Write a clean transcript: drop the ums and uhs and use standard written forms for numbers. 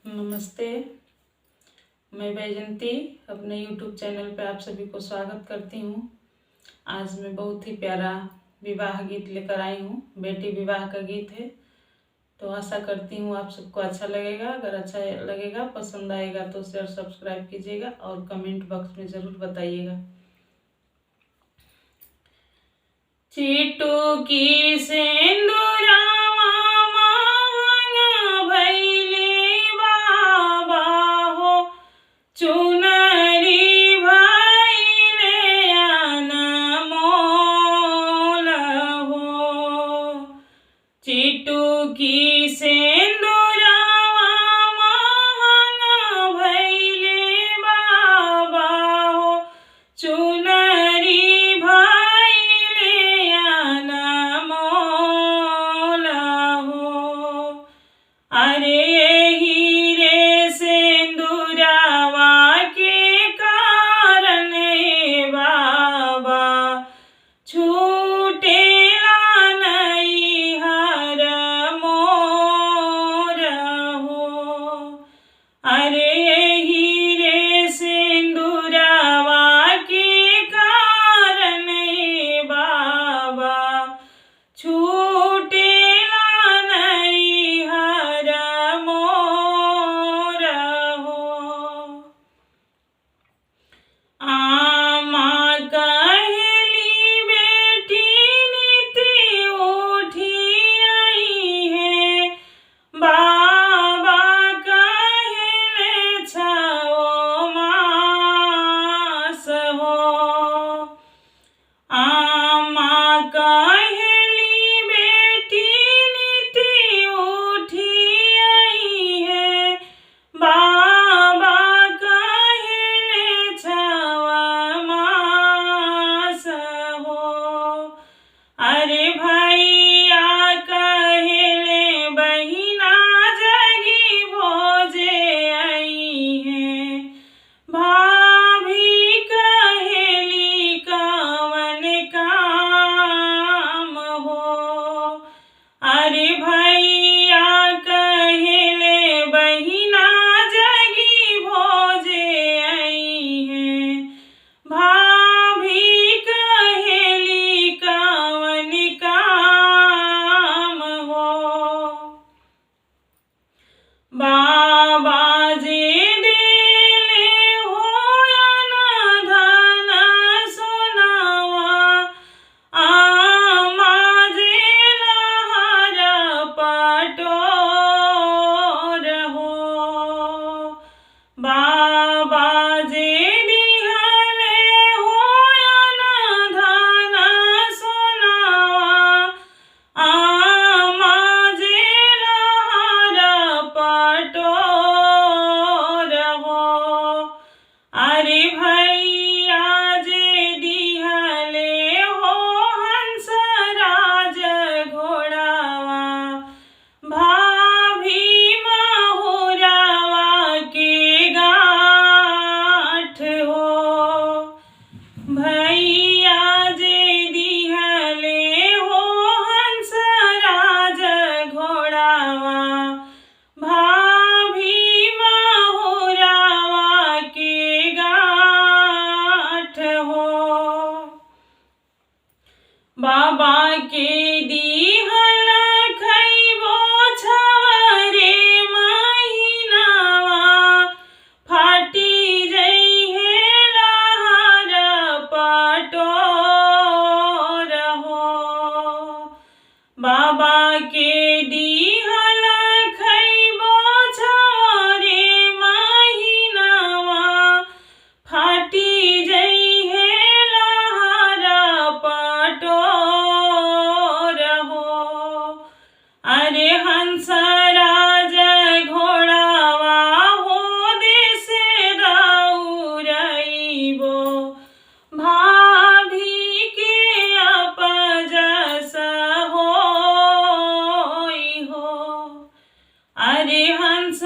नमस्ते। मैं वैजंती अपने YouTube चैनल पे आप सभी को स्वागत करती हूँ। आज मैं बहुत ही प्यारा विवाह गीत लेकर आई हूँ। बेटी विवाह का गीत है, तो आशा करती हूँ आप सबको अच्छा लगेगा। अगर अच्छा लगेगा, पसंद आएगा तो शेयर सब्सक्राइब कीजिएगा और कमेंट बॉक्स में ज़रूर बताइएगा। चीटू की सिंदूरा चुनरी भइले अनमोल हो। चिट्टू की सिंदूरवा महंगा भइले बाबा हो। चुनरी भइले अनमोल हो। अरे बाबा के दिहला खइबो छवरे महिनावा। फाटी जइहे लहर पटोर हो। बाबा के दिहला खइबो छवरे महिनावा। फाटी जइहे लहर पटोर हो। अरे हंस राज घोड़ावा हो देश दौड़इबो। भाभी के अपजस होई हो। अरे हंस